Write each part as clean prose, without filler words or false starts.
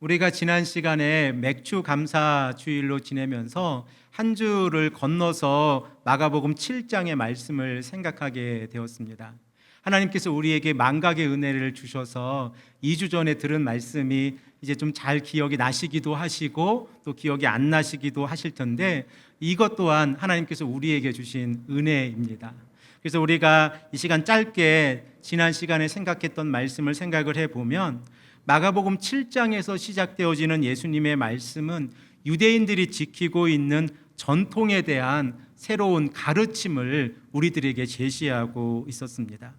우리가 지난 시간에 맥주 감사 주일로 지내면서 한 주를 건너서 마가복음 7장의 말씀을 생각하게 되었습니다. 하나님께서 우리에게 만각의 은혜를 주셔서 2주 전에 들은 말씀이 이제 좀 잘 기억이 나시기도 하시고 또 기억이 안 나시기도 하실 텐데, 이것 또한 하나님께서 우리에게 주신 은혜입니다. 그래서 우리가 이 시간 짧게 지난 시간에 생각했던 말씀을 생각을 해보면, 마가복음 7장에서 시작되어지는 예수님의 말씀은 유대인들이 지키고 있는 전통에 대한 새로운 가르침을 우리들에게 제시하고 있었습니다.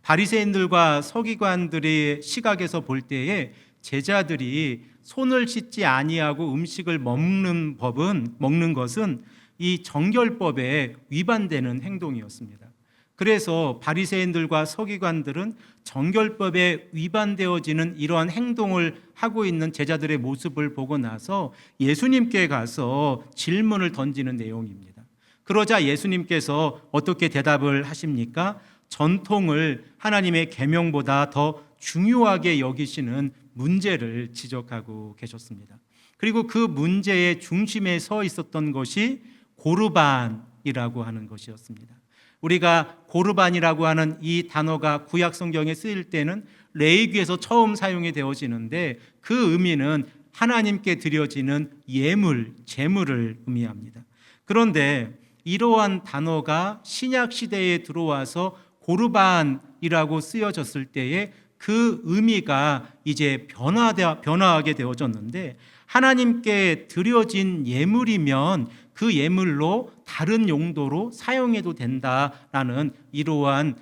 바리새인들과 서기관들의 시각에서 볼 때에 제자들이 손을 씻지 아니하고 음식을 먹는 것은 이 정결법에 위반되는 행동이었습니다. 그래서 바리새인들과 서기관들은 정결법에 위반되어지는 이러한 행동을 하고 있는 제자들의 모습을 보고 나서 예수님께 가서 질문을 던지는 내용입니다. 그러자 예수님께서 어떻게 대답을 하십니까? 전통을 하나님의 계명보다 더 중요하게 여기시는 문제를 지적하고 계셨습니다. 그리고 그 문제의 중심에 서 있었던 것이 고르반이라고 하는 것이었습니다. 우리가 고르반이라고 하는 이 단어가 구약 성경에 쓰일 때는 레위기에서 처음 사용이 되어지는데, 그 의미는 하나님께 드려지는 예물, 제물을 의미합니다. 그런데 이러한 단어가 신약 시대에 들어와서 고르반이라고 쓰여졌을 때에 그 의미가 이제 변화하게 되어졌는데, 하나님께 드려진 예물이면 그 예물로 다른 용도로 사용해도 된다라는 이러한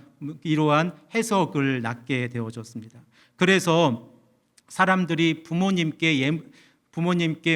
해석을 낳게 되어졌습니다. 그래서 사람들이 부모님께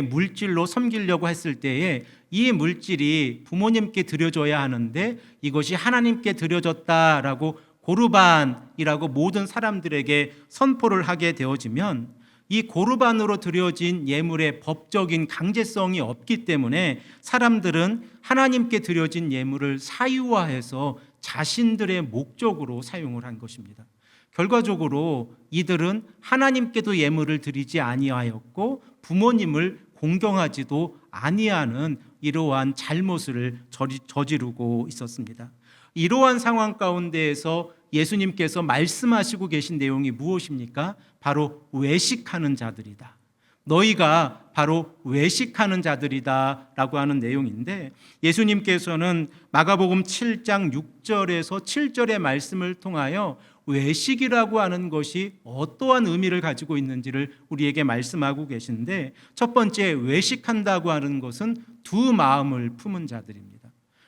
물질로 섬기려고 했을 때에 이 물질이 부모님께 드려져야 하는데 이것이 하나님께 드려졌다라고 고르반이라고 모든 사람들에게 선포를 하게 되어지면, 이 고르반으로 드려진 예물의 법적인 강제성이 없기 때문에 사람들은 하나님께 드려진 예물을 사유화해서 자신들의 목적으로 사용을 한 것입니다. 결과적으로 이들은 하나님께도 예물을 드리지 아니하였고 부모님을 공경하지도 아니하는 이러한 잘못을 저지르고 있었습니다. 이러한 상황 가운데에서 예수님께서 말씀하시고 계신 내용이 무엇입니까? 바로 외식하는 자들이다. 너희가 바로 외식하는 자들이다 라고 하는 내용인데, 예수님께서는 마가복음 7장 6절에서 7절의 말씀을 통하여 외식이라고 하는 것이 어떠한 의미를 가지고 있는지를 우리에게 말씀하고 계신데, 첫 번째, 외식한다고 하는 것은 두 마음을 품은 자들입니다.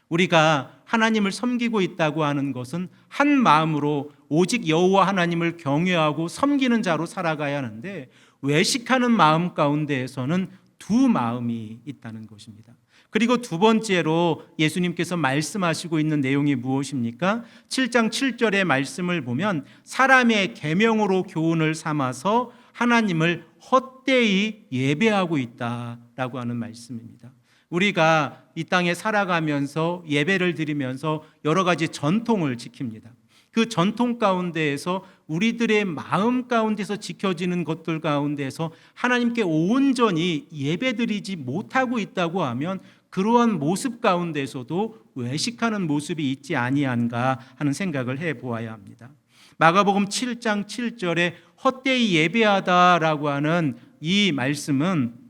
우리가 하나님을 섬기고 있다고 하는 것은 한 마음으로 오직 여호와 하나님을 경외하고 섬기는 자로 살아가야 하는데, 외식하는 마음 가운데에서는 두 마음이 있다는 것입니다. 그리고 두 번째로 예수님께서 말씀하시고 있는 내용이 무엇입니까? 7장 7절의 말씀을 보면 사람의 계명으로 교훈을 삼아서 하나님을 헛되이 예배하고 있다라고 하는 말씀입니다. 우리가 이 땅에 살아가면서 예배를 드리면서 여러 가지 전통을 지킵니다. 그 전통 가운데에서 우리들의 마음 가운데서 지켜지는 것들 가운데서 하나님께 온전히 예배드리지 못하고 있다고 하면, 그러한 모습 가운데서도 외식하는 모습이 있지 아니한가 하는 생각을 해보아야 합니다. 마가복음 7장 7절에 헛되이 예배하다라고 하는 이 말씀은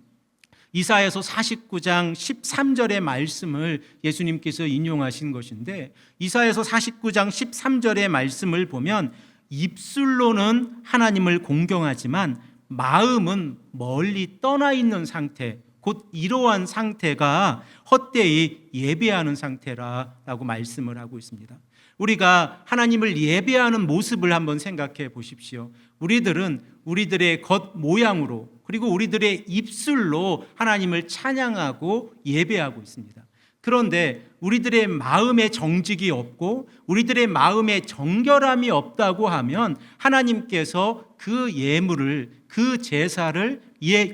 이사야서 49장 13절의 말씀을 예수님께서 인용하신 것인데, 이사야서 49장 13절의 말씀을 보면 입술로는 하나님을 공경하지만 마음은 멀리 떠나 있는 상태, 곧 이러한 상태가 헛되이 예배하는 상태라고 말씀을 하고 있습니다. 우리가 하나님을 예배하는 모습을 한번 생각해 보십시오. 우리들은 우리들의 겉 모양으로 그리고 우리들의 입술로 하나님을 찬양하고 예배하고 있습니다. 그런데 우리들의 마음에 정직이 없고 우리들의 마음에 정결함이 없다고 하면 하나님께서 그 예물을, 그 제사를,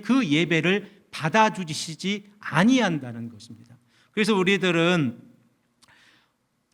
그 예배를 받아주시지 아니한다는 것입니다. 그래서 우리들은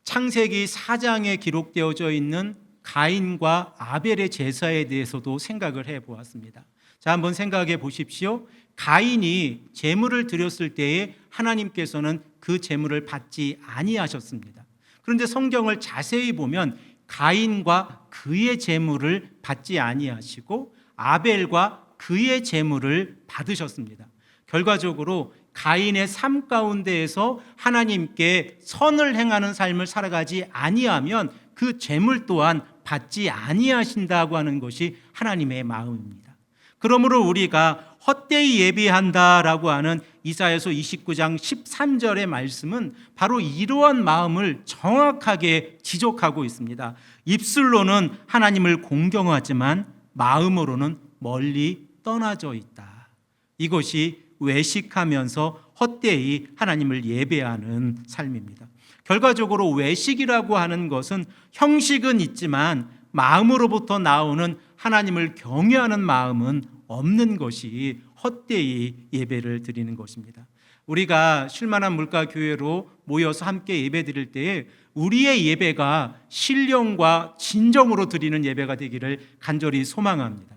창세기 4장에 기록되어져 있는 가인과 아벨의 제사에 대해서도 생각을 해보았습니다. 자, 한번 생각해 보십시오. 가인이 제물을 드렸을 때에 하나님께서는 그 제물을 받지 아니하셨습니다. 그런데 성경을 자세히 보면 가인과 그의 제물을 받지 아니하시고 아벨과 그의 제물을 받으셨습니다. 결과적으로 가인의 삶 가운데에서 하나님께 선을 행하는 삶을 살아가지 아니하면 그 제물 또한 받지 아니하신다고 하는 것이 하나님의 마음입니다. 그러므로 우리가 헛되이 예비한다라고 하는 이사야서 29장 13절의 말씀은 바로 이러한 마음을 정확하게 지적하고 있습니다. 입술로는 하나님을 공경하지만 마음으로는 멀리 떠나져 있다. 이것이 외식하면서 헛되이 하나님을 예배하는 삶입니다. 결과적으로 외식이라고 하는 것은 형식은 있지만 마음으로부터 나오는 하나님을 경외하는 마음은 없는 것이 헛되이 예배를 드리는 것입니다. 우리가 쉴만한 물가교회로 모여서 함께 예배 드릴 때에 우리의 예배가 신령과 진정으로 드리는 예배가 되기를 간절히 소망합니다.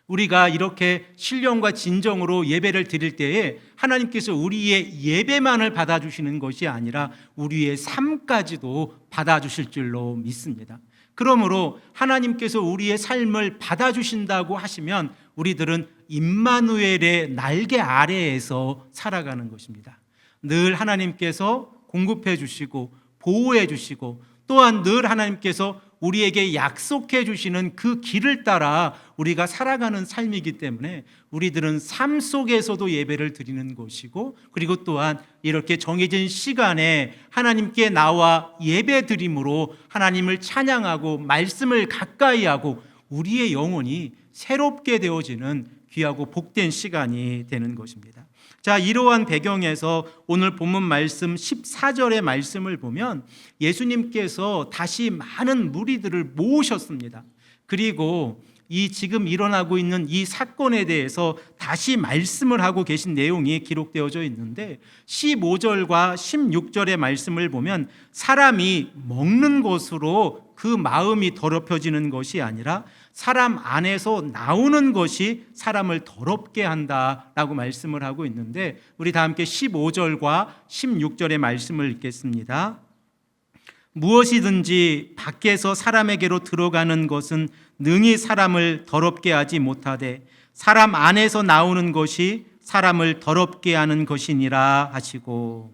우리가 이렇게 신령과 진정으로 예배를 드릴 때에 하나님께서 우리의 예배만을 받아주시는 것이 아니라 우리의 삶까지도 받아주실 줄로 믿습니다. 그러므로 하나님께서 우리의 삶을 받아주신다고 하시면 우리들은 임마누엘의 날개 아래에서 살아가는 것입니다. 늘 하나님께서 공급해 주시고 보호해 주시고 또한 늘 하나님께서 우리에게 약속해 주시는 그 길을 따라 우리가 살아가는 삶이기 때문에 우리들은 삶 속에서도 예배를 드리는 것이고 그리고 또한 이렇게 정해진 시간에 하나님께 나와 예배 드림으로 하나님을 찬양하고 말씀을 가까이 하고 우리의 영혼이 새롭게 되어지는 귀하고 복된 시간이 되는 것입니다. 자, 이러한 배경에서 오늘 본문 말씀 14절의 말씀을 보면 예수님께서 다시 많은 무리들을 모으셨습니다. 그리고 이 지금 일어나고 있는 이 사건에 대해서 다시 말씀을 하고 계신 내용이 기록되어져 있는데 15절과 16절의 말씀을 보면 사람이 먹는 것으로 그 마음이 더럽혀지는 것이 아니라 사람 안에서 나오는 것이 사람을 더럽게 한다라고 말씀을 하고 있는데 우리 다 함께 15절과 16절의 말씀을 읽겠습니다. 무엇이든지 밖에서 사람에게로 들어가는 것은 능히 사람을 더럽게 하지 못하되 사람 안에서 나오는 것이 사람을 더럽게 하는 것이니라 하시고,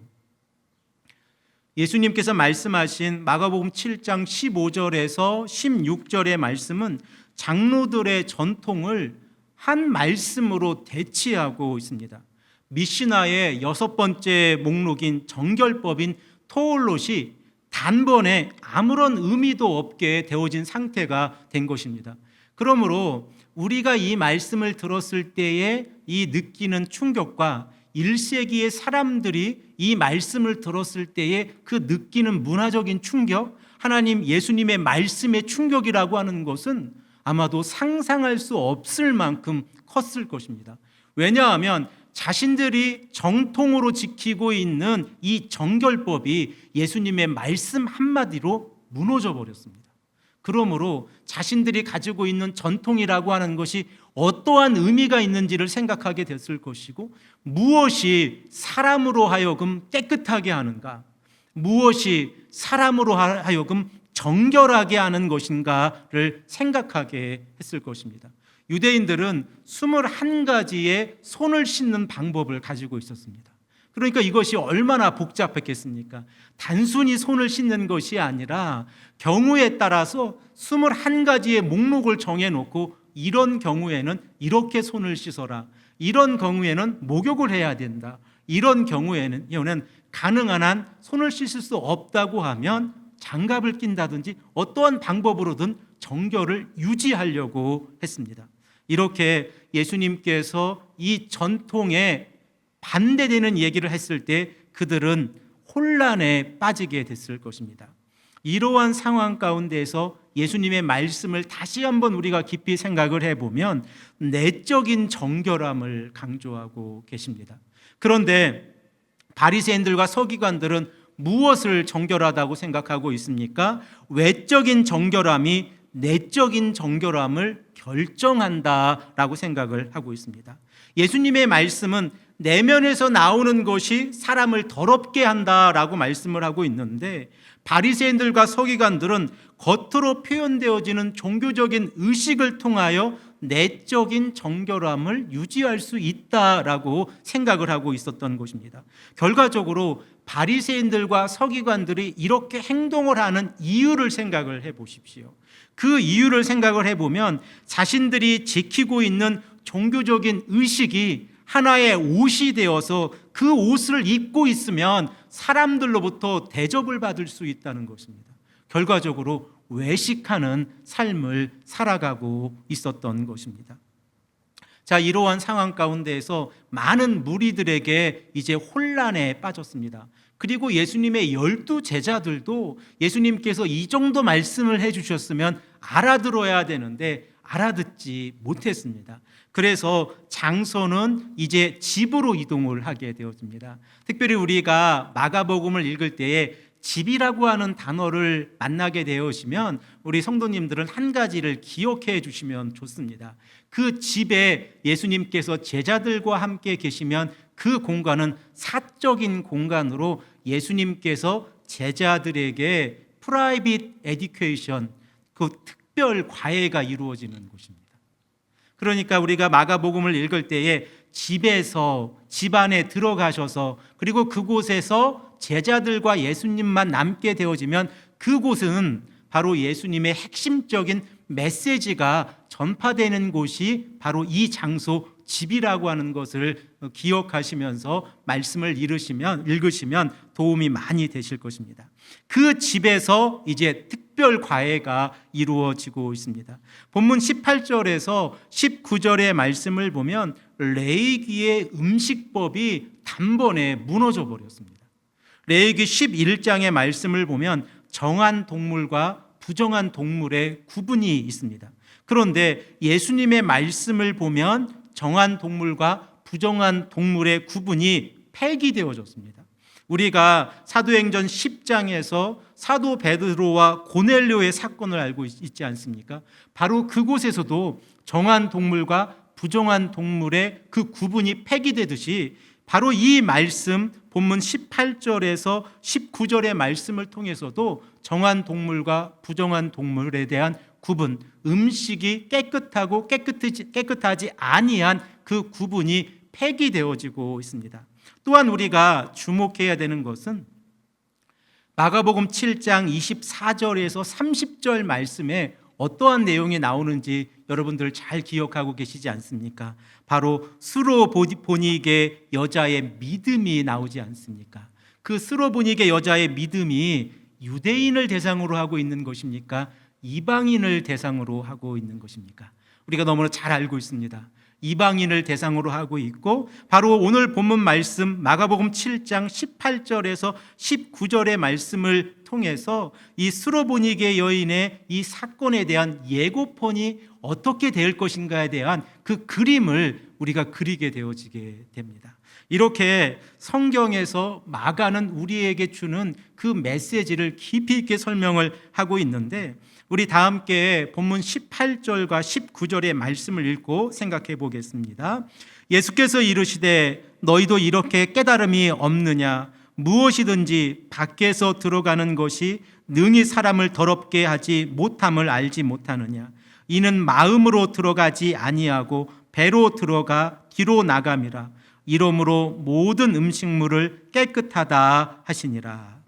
예수님께서 말씀하신 마가복음 7장 15절에서 16절의 말씀은 장로들의 전통을 한 말씀으로 대치하고 있습니다. 미시나의 6번째 목록인 정결법인 토올롯이 단번에 아무런 의미도 없게 되어진 상태가 된 것입니다. 그러므로 우리가 이 말씀을 들었을 때에 이 느끼는 충격과 1세기의 사람들이 이 말씀을 들었을 때에 그 느끼는 문화적인 충격, 하나님 예수님의 말씀의 충격이라고 하는 것은 아마도 상상할 수 없을 만큼 컸을 것입니다. 왜냐하면 자신들이 정통으로 지키고 있는 이 정결법이 예수님의 말씀 한마디로 무너져 버렸습니다. 그러므로 자신들이 가지고 있는 전통이라고 하는 것이 어떠한 의미가 있는지를 생각하게 됐을 것이고, 무엇이 사람으로 하여금 깨끗하게 하는가, 무엇이 사람으로 하여금 정결하게 하는 것인가를 생각하게 했을 것입니다. 유대인들은 21가지의 손을 씻는 방법을 가지고 있었습니다. 그러니까 이것이 얼마나 복잡했겠습니까? 단순히 손을 씻는 것이 아니라 경우에 따라서 21가지의 목록을 정해놓고 이런 경우에는 이렇게 손을 씻어라, 이런 경우에는 목욕을 해야 된다, 이런 경우에는 가능한 한 손을 씻을 수 없다고 하면 장갑을 낀다든지 어떠한 방법으로든 정결을 유지하려고 했습니다. 이렇게 예수님께서 이 전통에 반대되는 얘기를 했을 때 그들은 혼란에 빠지게 됐을 것입니다. 이러한 상황 가운데서 예수님의 말씀을 다시 한번 우리가 깊이 생각을 해보면 내적인 정결함을 강조하고 계십니다. 그런데 바리새인들과 서기관들은 무엇을 정결하다고 생각하고 있습니까? 외적인 정결함이 내적인 정결함을 결정한다라고 생각을 하고 있습니다. 예수님의 말씀은 내면에서 나오는 것이 사람을 더럽게 한다라고 말씀을 하고 있는데, 바리새인들과 서기관들은 겉으로 표현되어지는 종교적인 의식을 통하여 내적인 정결함을 유지할 수 있다라고 생각을 하고 있었던 것입니다. 결과적으로 바리새인들과 서기관들이 이렇게 행동을 하는 이유를 생각을 해 보십시오. 그 이유를 생각을 해보면 자신들이 지키고 있는 종교적인 의식이 하나의 옷이 되어서 그 옷을 입고 있으면 사람들로부터 대접을 받을 수 있다는 것입니다. 결과적으로 외식하는 삶을 살아가고 있었던 것입니다. 자, 이러한 상황 가운데에서 많은 무리들에게 이제 혼란에 빠졌습니다. 그리고 예수님의 12 제자들도 예수님께서 이 정도 말씀을 해주셨으면 알아들어야 되는데 알아듣지 못했습니다. 그래서 장소는 이제 집으로 이동을 하게 되었습니다. 특별히 우리가 마가복음을 읽을 때에 집이라고 하는 단어를 만나게 되시면 우리 성도님들은 한 가지를 기억해 주시면 좋습니다. 그 집에 예수님께서 제자들과 함께 계시면 그 공간은 사적인 공간으로 예수님께서 제자들에게 프라이빗 에듀케이션, 그 특별 과외가 이루어지는 곳입니다. 그러니까 우리가 마가복음을 읽을 때에 집에서, 집 안에 들어가셔서, 그리고 그곳에서 제자들과 예수님만 남게 되어지면 그곳은 바로 예수님의 핵심적인 메시지가 전파되는 곳이 바로 이 장소, 집이라고 하는 것을 기억하시면서 말씀을 읽으시면 도움이 많이 되실 것입니다. 그 집에서 이제 특별 과외가 이루어지고 있습니다. 본문 18절에서 19절의 말씀을 보면 레위기의 음식법이 단번에 무너져 버렸습니다. 레위기 11장의 말씀을 보면 정한 동물과 부정한 동물의 구분이 있습니다. 그런데 예수님의 말씀을 보면 정한 동물과 부정한 동물의 구분이 폐기되어졌습니다. 우리가 사도행전 10장에서 사도 베드로와 고넬료의 사건을 알고 있지 않습니까? 바로 그곳에서도 정한 동물과 부정한 동물의 그 구분이 폐기되듯이 바로 이 말씀 본문 18절에서 19절의 말씀을 통해서도 정한 동물과 부정한 동물에 대한 구분, 음식이 깨끗하고 깨끗하지 아니한 그 구분이 폐기되어지고 있습니다. 또한 우리가 주목해야 되는 것은 마가복음 7장 24절에서 30절 말씀에 어떠한 내용이 나오는지 여러분들 잘 기억하고 계시지 않습니까? 바로 스로보니게 여자의 믿음이 나오지 않습니까? 그 스로보니게 여자의 믿음이 유대인을 대상으로 하고 있는 것입니까? 이방인을 대상으로 하고 있는 것입니까? 우리가 너무나 잘 알고 있습니다. 이방인을 대상으로 하고 있고, 바로 오늘 본문 말씀 마가복음 7장 18절에서 19절의 말씀을 통해서 이 스로보니게 여인의 이 사건에 대한 예고편이 어떻게 될 것인가에 대한 그 그림을 우리가 그리게 되어지게 됩니다. 이렇게 성경에서 마가는 우리에게 주는 그 메시지를 깊이 있게 설명을 하고 있는데, 우리 다 함께 본문 18절과 19절의 말씀을 읽고 생각해 보겠습니다. 예수께서 이르시되 너희도 이렇게 깨달음이 없느냐? 무엇이든지 밖에서 들어가는 것이 능히 사람을 더럽게 하지 못함을 알지 못하느냐? 이는 마음으로 들어가지 아니하고 배로 들어가 귀로 나감이라. 이러므로 모든 음식물을 깨끗하다 하시니라.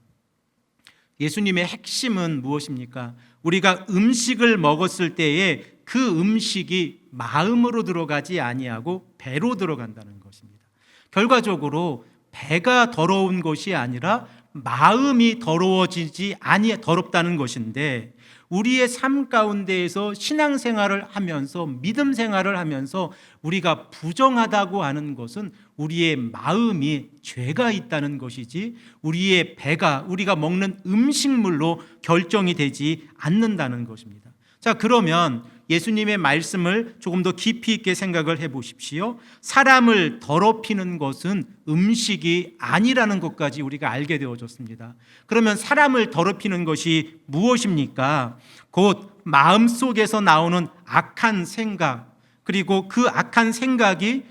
예수님의 핵심은 무엇입니까? 우리가 음식을 먹었을 때에 그 음식이 마음으로 들어가지 아니하고 배로 들어간다는 것입니다. 결과적으로 배가 더러운 것이 아니라 마음이 더럽다는 것인데, 우리의 삶 가운데에서 신앙생활을 하면서 믿음 생활을 하면서 우리가 부정하다고 하는 것은 우리의 마음이 죄가 있다는 것이지 우리의 배가 우리가 먹는 음식물로 결정이 되지 않는다는 것입니다. 자, 그러면 예수님의 말씀을 조금 더 깊이 있게 생각을 해 보십시오. 사람을 더럽히는 것은 음식이 아니라는 것까지 우리가 알게 되어졌습니다. 그러면 사람을 더럽히는 것이 무엇입니까? 곧 마음속에서 나오는 악한 생각, 그리고 그 악한 생각이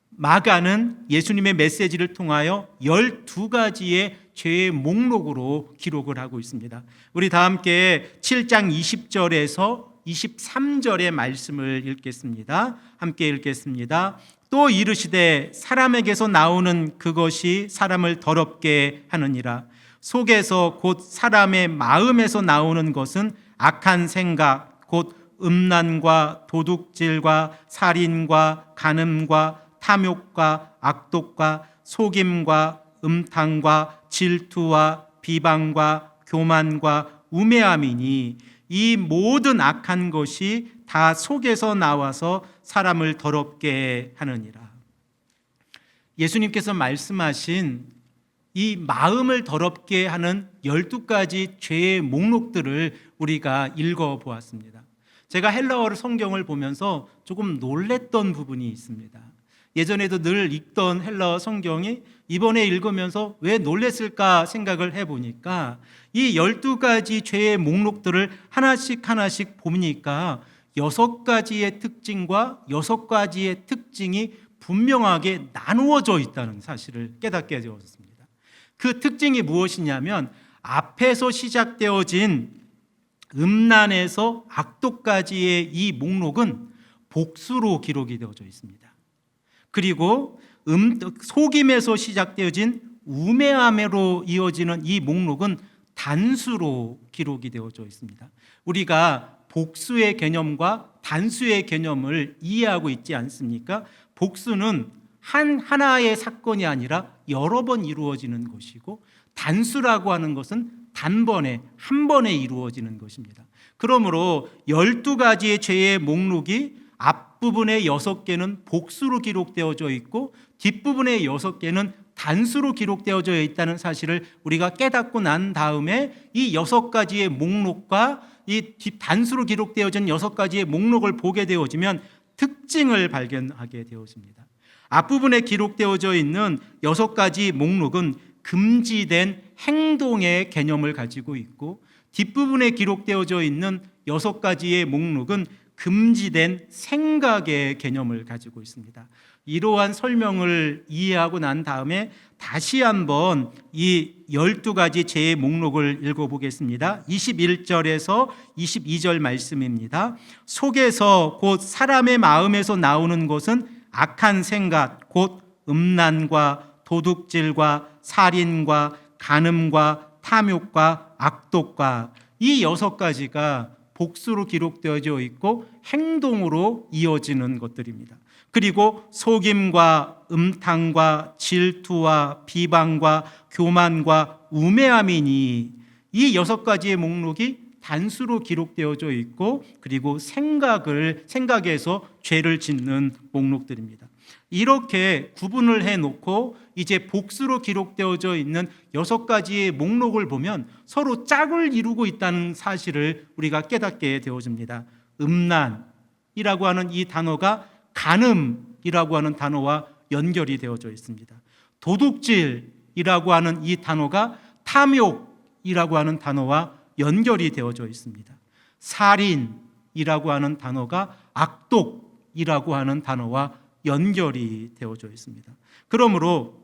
마가는 예수님의 메시지를 통하여 12가지의 죄의 목록으로 기록을 하고 있습니다. 우리 다 함께 7장 20절에서 23절의 말씀을 읽겠습니다. 함께 읽겠습니다. 또 이르시되 사람에게서 나오는 그것이 사람을 더럽게 하느니라. 속에서 곧 사람의 마음에서 나오는 것은 악한 생각, 곧 음란과 도둑질과 살인과 간음과 탐욕과 악독과 속임과 음탕과 질투와 비방과 교만과 우매함이니 이 모든 악한 것이 다 속에서 나와서 사람을 더럽게 하느니라. 예수님께서 말씀하신 이 마음을 더럽게 하는 12가지 죄의 목록들을 우리가 읽어보았습니다. 제가 헬라어 성경을 보면서 조금 놀랬던 부분이 있습니다. 예전에도 늘 읽던 헬라어 성경이 이번에 읽으면서 왜 놀랬을까 생각을 해보니까 이 12가지 죄의 목록들을 하나씩 하나씩 보니까 6가지의 특징과 6가지의 특징이 분명하게 나누어져 있다는 사실을 깨닫게 되었습니다. 그 특징이 무엇이냐면 앞에서 시작되어진 음란에서 악독까지의 이 목록은 복수로 기록이 되어져 있습니다. 그리고 속임에서 시작되어진 우매함으로 이어지는 이 목록은 단수로 기록이 되어져 있습니다. 우리가 복수의 개념과 단수의 개념을 이해하고 있지 않습니까? 복수는 하나의 사건이 아니라 여러 번 이루어지는 것이고, 단수라고 하는 것은 단번에 한 번에 이루어지는 것입니다. 그러므로 12가지의 죄의 목록이 앞부분의 6개는 복수로 기록되어져 있고 뒷부분의 6개는 단수로 기록되어져 있다는 사실을 우리가 깨닫고 난 다음에 이 6가지의 목록과 이 단수로 기록되어진 6가지의 목록을 보게 되어지면 특징을 발견하게 되어집니다. 앞부분에 기록되어져 있는 6가지 목록은 금지된 행동의 개념을 가지고 있고, 뒷부분에 기록되어져 있는 6가지의 목록은 금지된 생각의 개념을 가지고 있습니다. 이러한 설명을 이해하고 난 다음에 다시 한번 이 12가지 죄의 목록을 읽어보겠습니다. 21절에서 22절 말씀입니다. 속에서 곧 사람의 마음에서 나오는 것은 악한 생각, 곧 음란과 도둑질과 살인과 간음과 탐욕과 악독과 이 6가지가 복수로 기록되어져 있고 행동으로 이어지는 것들입니다. 그리고 속임과 음탕과 질투와 비방과 교만과 우매함이니 이 6가지의 목록이 단수로 기록되어져 있고, 그리고 생각에서 죄를 짓는 목록들입니다. 이렇게 구분을 해놓고 이제 복수로 기록되어져 있는 6가지의 목록을 보면 서로 짝을 이루고 있다는 사실을 우리가 깨닫게 되어집니다. 음란이라고 하는 이 단어가 간음이라고 하는 단어와 연결이 되어져 있습니다. 도둑질이라고 하는 이 단어가 탐욕이라고 하는 단어와 연결이 되어져 있습니다. 살인이라고 하는 단어가 악독이라고 하는 단어와 연결이 되어져 있습니다. 그러므로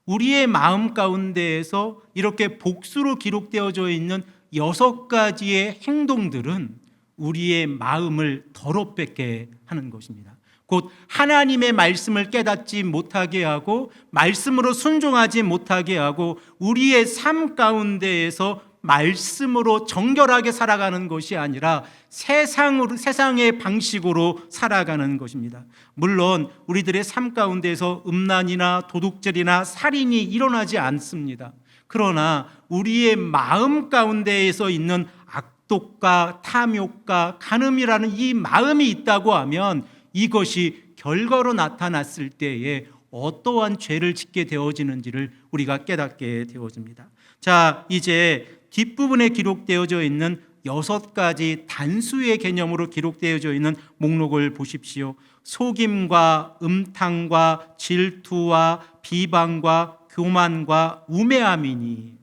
우리의 마음 가운데에서 이렇게 복수로 기록되어져 있는 6가지의 행동들은 우리의 마음을 더럽게 하는 것입니다. 곧 하나님의 말씀을 깨닫지 못하게 하고 말씀으로 순종하지 못하게 하고 우리의 삶 가운데에서 말씀으로 정결하게 살아가는 것이 아니라 세상의 방식으로 살아가는 것입니다. 물론 우리들의 삶 가운데서 음란이나 도둑질이나 살인이 일어나지 않습니다. 그러나 우리의 마음 가운데에서 있는 악독과 탐욕과 간음이라는 이 마음이 있다고 하면 이것이 결과로 나타났을 때에 어떠한 죄를 짓게 되어지는지를 우리가 깨닫게 되어집니다. 자, 이제 뒷부분에 기록되어져 있는 6가지 단수의 개념으로 기록되어져 있는 목록을 보십시오. 속임과 음탕과 질투와 비방과 교만과 우매함이니,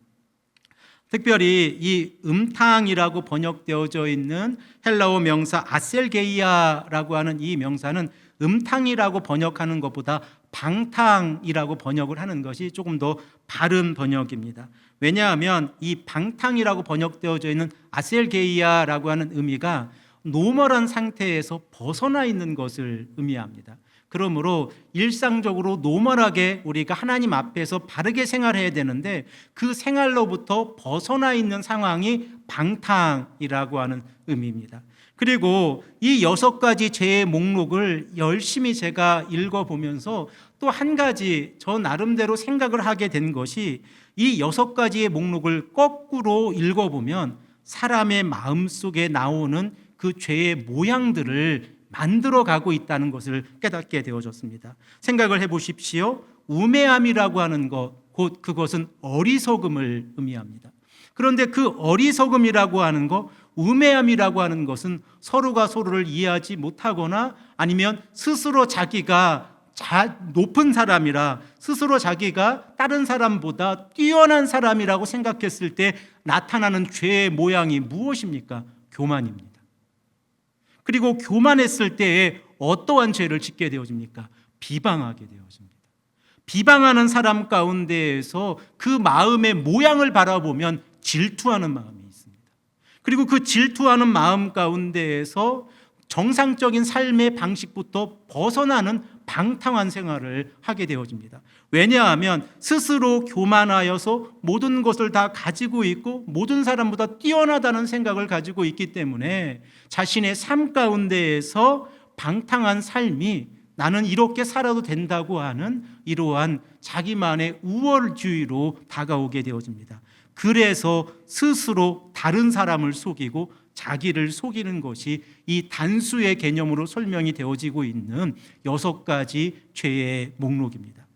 특별히 이 음탕이라고 번역되어져 있는 헬라어 명사 아셀게이아라고 하는 이 명사는 음탕이라고 번역하는 것보다 방탕이라고 번역을 하는 것이 조금 더 바른 번역입니다. 왜냐하면 이 방탕이라고 번역되어져 있는 아셀게이아라고 하는 의미가 노멀한 상태에서 벗어나 있는 것을 의미합니다. 그러므로 일상적으로 노멀하게 우리가 하나님 앞에서 바르게 생활해야 되는데 그 생활로부터 벗어나 있는 상황이 방탕이라고 하는 의미입니다. 그리고 이 6가지 죄의 목록을 열심히 제가 읽어보면서 또 한 가지 저 나름대로 생각을 하게 된 것이 이 6가지의 목록을 거꾸로 읽어보면 사람의 마음속에 나오는 그 죄의 모양들을 만들어 가고 있다는 것을 깨닫게 되어졌습니다. 생각을 해보십시오. 우매함이라고 하는 것, 곧 그것은 어리석음을 의미합니다. 그런데 그 어리석음이라고 하는 것, 우매함이라고 하는 것은 서로가 서로를 이해하지 못하거나 아니면 스스로 자기가 높은 사람이라 스스로 자기가 다른 사람보다 뛰어난 사람이라고 생각했을 때 나타나는 죄의 모양이 무엇입니까? 교만입니다. 그리고 교만했을 때에 어떠한 죄를 짓게 되어집니까? 비방하게 되어집니다. 비방하는 사람 가운데에서 그 마음의 모양을 바라보면 질투하는 마음이 있습니다. 그리고 그 질투하는 마음 가운데에서 정상적인 삶의 방식부터 벗어나는 방탕한 생활을 하게 되어집니다. 왜냐하면 스스로 교만하여서 모든 것을 다 가지고 있고 모든 사람보다 뛰어나다는 생각을 가지고 있기 때문에 자신의 삶 가운데에서 방탕한 삶이 나는 이렇게 살아도 된다고 하는 이러한 자기만의 우월주의로 다가오게 되어집니다. 그래서 스스로 다른 사람을 속이고 자기를 속이는 것이 이 단수의 개념으로 설명이 되어지고 있는 6가지 죄의 목록입니다.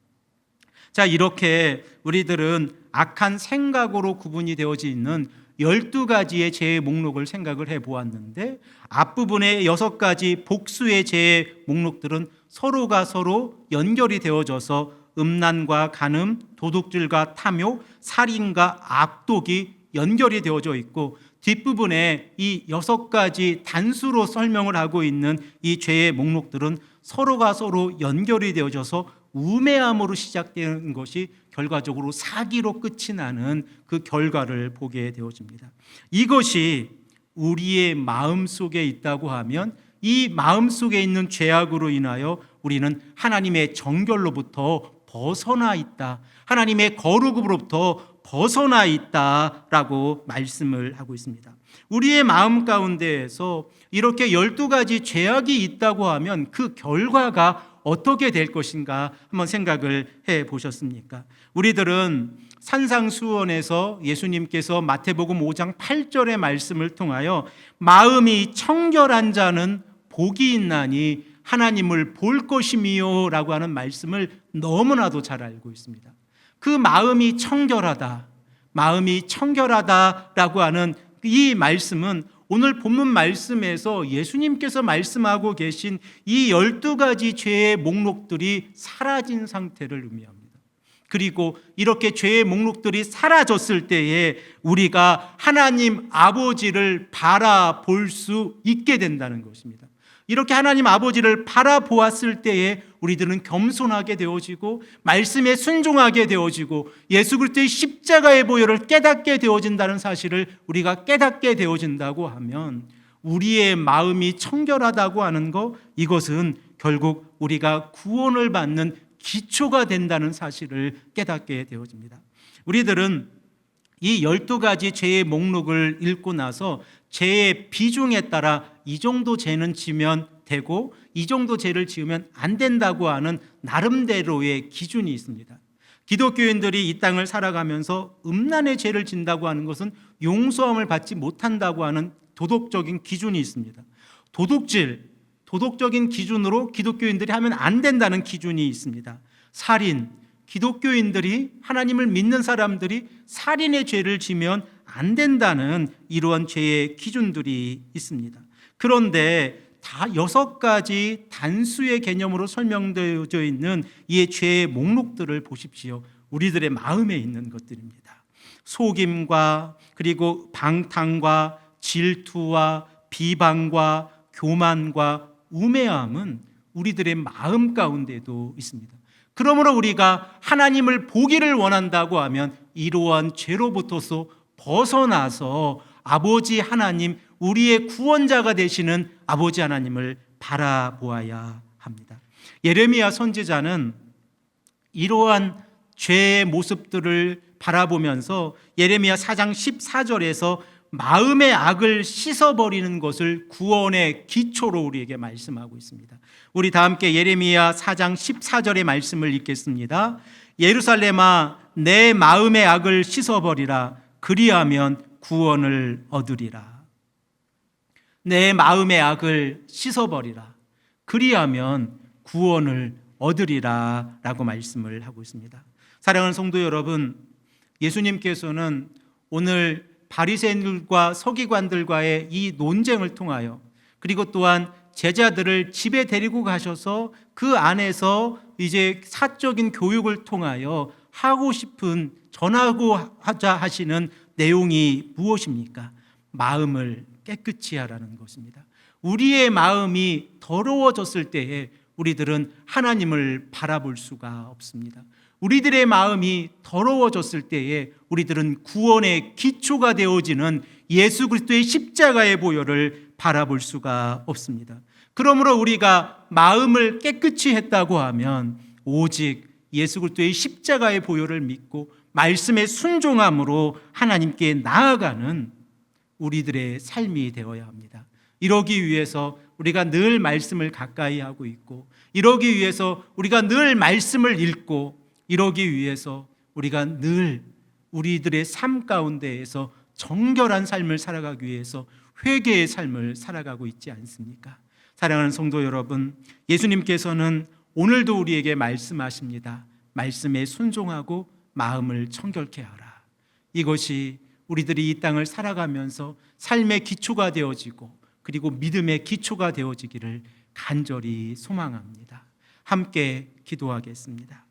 자, 이렇게 우리들은 악한 생각으로 구분이 되어져 있는 12가지의 죄의 목록을 생각을 해보았는데 앞부분의 6가지 복수의 죄의 목록들은 서로가 서로 연결이 되어져서 음란과 간음, 도둑질과 탐욕, 살인과 악독이 연결이 되어져 있고 뒷부분에 이 6가지 단수로 설명을 하고 있는 이 죄의 목록들은 서로가 서로 연결이 되어져서 우매함으로 시작되는 것이 결과적으로 사기로 끝이 나는 그 결과를 보게 되어집니다. 이것이 우리의 마음 속에 있다고 하면 이 마음 속에 있는 죄악으로 인하여 우리는 하나님의 정결로부터 벗어나 있다. 하나님의 거룩으로부터 벗어나 있다라고 말씀을 하고 있습니다. 우리의 마음 가운데에서 이렇게 12가지 죄악이 있다고 하면 그 결과가 어떻게 될 것인가 한번 생각을 해 보셨습니까? 우리들은 산상수원에서 예수님께서 마태복음 5장 8절의 말씀을 통하여 마음이 청결한 자는 복이 있나니 하나님을 볼 것이미요 라고 하는 말씀을 너무나도 잘 알고 있습니다. 그 마음이 청결하다라고 하는 이 말씀은 오늘 본문 말씀에서 예수님께서 말씀하고 계신 이 12가지 죄의 목록들이 사라진 상태를 의미합니다. 그리고 이렇게 죄의 목록들이 사라졌을 때에 우리가 하나님 아버지를 바라볼 수 있게 된다는 것입니다. 이렇게 하나님 아버지를 바라보았을 때에 우리들은 겸손하게 되어지고 말씀에 순종하게 되어지고 예수 그리스도의 십자가의 보혈을 깨닫게 되어진다는 사실을 우리가 깨닫게 되어진다고 하면 우리의 마음이 청결하다고 하는 것, 이것은 결국 우리가 구원을 받는 기초가 된다는 사실을 깨닫게 되어집니다. 우리들은 이 12가지 죄의 목록을 읽고 나서 죄의 비중에 따라 이 정도 죄는 지면 되고 이 정도 죄를 지으면 안 된다고 하는 나름대로의 기준이 있습니다. 기독교인들이 이 땅을 살아가면서 음란의 죄를 진다고 하는 것은 용서함을 받지 못한다고 하는 도덕적인 기준이 있습니다. 도덕적인 기준으로 기독교인들이 하면 안 된다는 기준이 있습니다. 살인, 기독교인들이 하나님을 믿는 사람들이 살인의 죄를 지면 안 된다는 이러한 죄의 기준들이 있습니다. 그런데 다 6가지 단수의 개념으로 설명되어져 있는 이 죄의 목록들을 보십시오. 우리들의 마음에 있는 것들입니다. 속임과 그리고 방탕과 질투와 비방과 교만과 우매함은 우리들의 마음 가운데도 있습니다. 그러므로 우리가 하나님을 보기를 원한다고 하면 이러한 죄로부터서 벗어나서 아버지 하나님, 우리의 구원자가 되시는 아버지 하나님을 바라보아야 합니다. 예레미야 선지자는 이러한 죄의 모습들을 바라보면서 예레미야 4장 14절에서 마음의 악을 씻어버리는 것을 구원의 기초로 우리에게 말씀하고 있습니다. 우리 다 함께 예레미야 4장 14절의 말씀을 읽겠습니다. 예루살렘아, 내 마음의 악을 씻어버리라. 그리하면 구원을 얻으리라. 내 마음의 악을 씻어버리라. 그리하면 구원을 얻으리라 라고 말씀을 하고 있습니다. 사랑하는 성도 여러분, 예수님께서는 오늘 바리새인들과 서기관들과의 이 논쟁을 통하여, 그리고 또한 제자들을 집에 데리고 가셔서 그 안에서 이제 사적인 교육을 통하여 하고 싶은, 전하고 하자 하시는 내용이 무엇입니까? 마음을 깨끗이 하라는 것입니다. 우리의 마음이 더러워졌을 때에 우리들은 하나님을 바라볼 수가 없습니다. 우리들의 마음이 더러워졌을 때에 우리들은 구원의 기초가 되어지는 예수 그리스도의 십자가의 보혈을 바라볼 수가 없습니다. 그러므로 우리가 마음을 깨끗이 했다고 하면 오직 예수 그리스도의 십자가의 보혈을 믿고 말씀의 순종함으로 하나님께 나아가는 우리들의 삶이 되어야 합니다. 이러기 위해서 우리가 늘 말씀을 가까이 하고 있고, 이러기 위해서 우리가 늘 말씀을 읽고, 이러기 위해서 우리가 늘 우리들의 삶 가운데에서 정결한 삶을 살아가기 위해서 회개의 삶을 살아가고 있지 않습니까? 사랑하는 성도 여러분, 예수님께서는 오늘도 우리에게 말씀하십니다. 말씀에 순종하고 마음을 청결케 하라. 이것이 우리들이 이 땅을 살아가면서 삶의 기초가 되어지고, 그리고 믿음의 기초가 되어지기를 간절히 소망합니다. 함께 기도하겠습니다.